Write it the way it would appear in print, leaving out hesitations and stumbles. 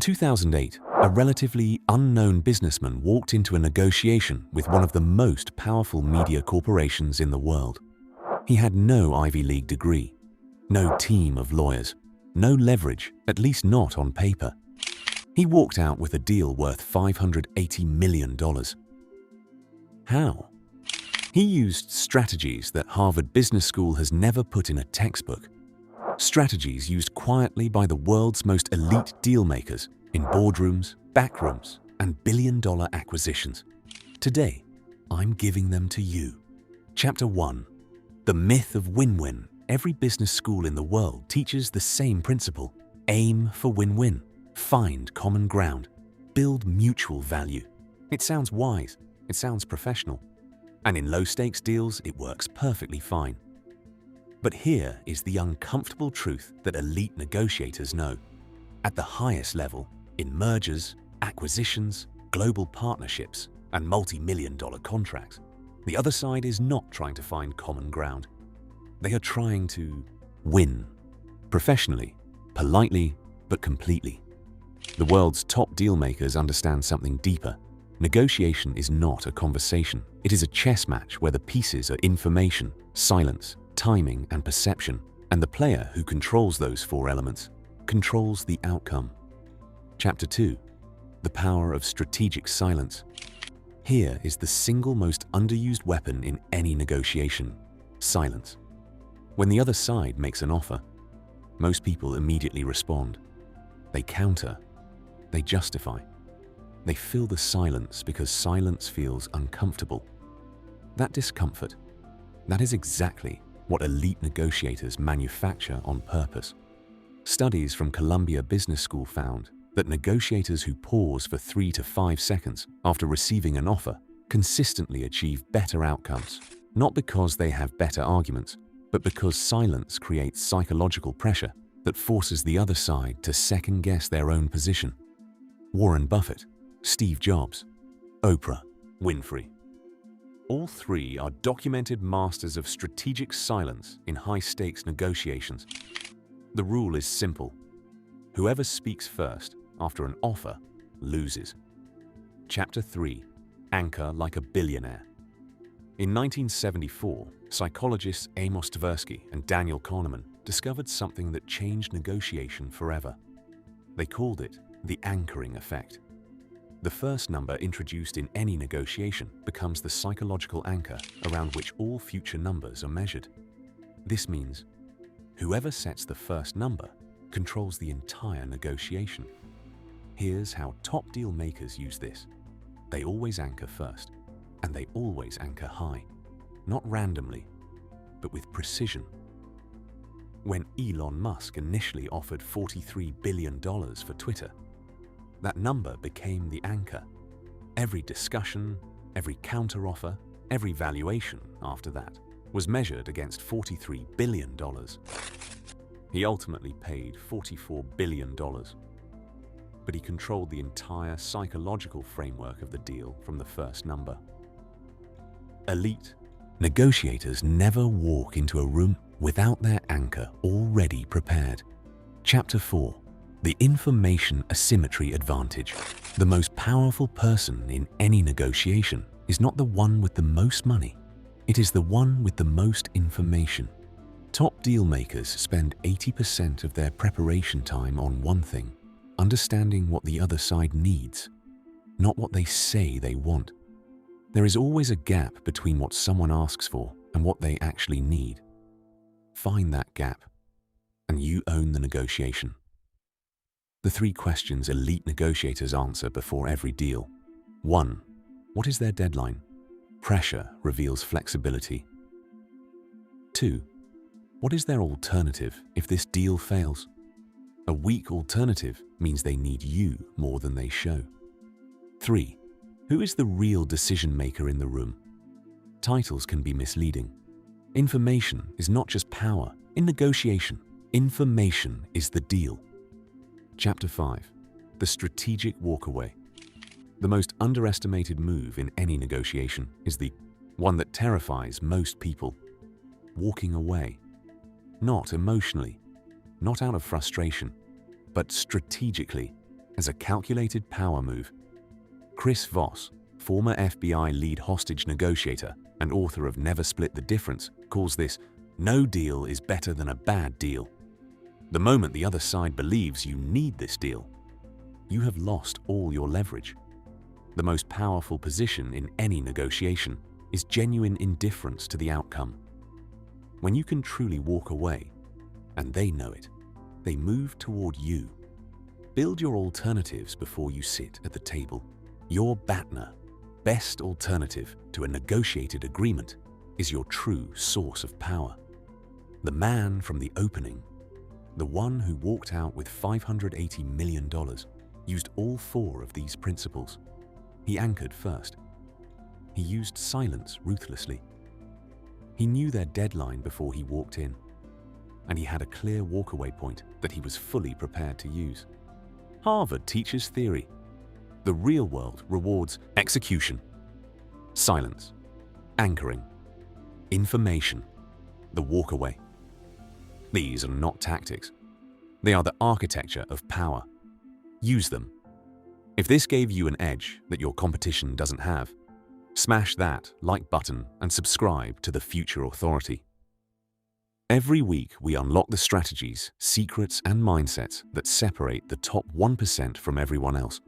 In 2008, a relatively unknown businessman walked into a negotiation with one of the most powerful media corporations in the world. He had no Ivy League degree, no team of lawyers, no leverage, at least not on paper. He walked out with a deal worth $580 million. How? He used strategies that Harvard Business School has never put in a textbook. Strategies used quietly by the world's most elite dealmakers in boardrooms, backrooms, and billion-dollar acquisitions. Today, I'm giving them to you. Chapter 1. The myth of win-win. Every business school in the world teaches the same principle. Aim for win-win. Find common ground. Build mutual value. It sounds wise. It sounds professional. And in low-stakes deals, it works perfectly fine. But here is the uncomfortable truth that elite negotiators know. At the highest level, in mergers, acquisitions, global partnerships, and multi-million-dollar contracts, the other side is not trying to find common ground. They are trying to win. Professionally, politely, but completely. The world's top dealmakers understand something deeper. Negotiation is not a conversation. It is a chess match where the pieces are information, silence, timing, and perception, and the player who controls those four elements controls the outcome. Chapter 2. The power of strategic silence. Here is the single most underused weapon in any negotiation: silence. When the other side makes an offer, most people immediately respond. They counter. They justify. They fill the silence because silence feels uncomfortable. That discomfort, that is exactly what elite negotiators manufacture on purpose. Studies from Columbia Business School found that negotiators who pause for 3 to 5 seconds after receiving an offer consistently achieve better outcomes, not because they have better arguments, but because silence creates psychological pressure that forces the other side to second-guess their own position. Warren Buffett, Steve Jobs, Oprah Winfrey. All three are documented masters of strategic silence in high-stakes negotiations. The rule is simple. Whoever speaks first after an offer loses. Chapter 3. Anchor like a billionaire. In 1974, psychologists Amos Tversky and Daniel Kahneman discovered something that changed negotiation forever. They called it the anchoring effect. The first number introduced in any negotiation becomes the psychological anchor around which all future numbers are measured. This means whoever sets the first number controls the entire negotiation. Here's how top deal makers use this. They always anchor first, and they always anchor high, not randomly, but with precision. When Elon Musk initially offered $43 billion for Twitter, that number became the anchor. Every discussion, every counteroffer, every valuation after that was measured against $43 billion. He ultimately paid $44 billion, but he controlled the entire psychological framework of the deal from the first number. Elite negotiators never walk into a room without their anchor already prepared. Chapter 4. The information asymmetry advantage. The most powerful person in any negotiation is not the one with the most money. It is the one with the most information. Top deal makers spend 80% of their preparation time on one thing: understanding what the other side needs, not what they say they want. There is always a gap between what someone asks for and what they actually need. Find that gap, and you own the negotiation. The 3 questions elite negotiators answer before every deal. 1. What is their deadline? Pressure reveals flexibility. 2. What is their alternative if this deal fails? A weak alternative means they need you more than they show. 3. Who is the real decision maker in the room? Titles can be misleading. Information is not just power. In negotiation, information is the deal. Chapter 5. The strategic walkaway. The most underestimated move in any negotiation is the one that terrifies most people: walking away. Not emotionally, not out of frustration, but strategically. as a calculated power move. Chris Voss, former FBI lead hostage negotiator and author of Never Split the Difference, calls this, "No deal is better than a bad deal." The moment the other side believes you need this deal, you have lost all your leverage. The most powerful position in any negotiation is genuine indifference to the outcome. When you can truly walk away, and they know it, they move toward you. Build your alternatives before you sit at the table. Your BATNA, best alternative to a negotiated agreement, is your true source of power. The man from the opening, the one who walked out with $580 million, used all four of these principles. He anchored first. He used silence ruthlessly. He knew their deadline before he walked in, and he had a clear walkaway point that he was fully prepared to use. Harvard teaches theory. The real world rewards execution, silence, anchoring, information, the walkaway. These are not tactics. They are the architecture of power. Use them. If this gave you an edge that your competition doesn't have, smash that like button and subscribe to the Future Authority. Every week, we unlock the strategies, secrets, and mindsets that separate the top 1% from everyone else.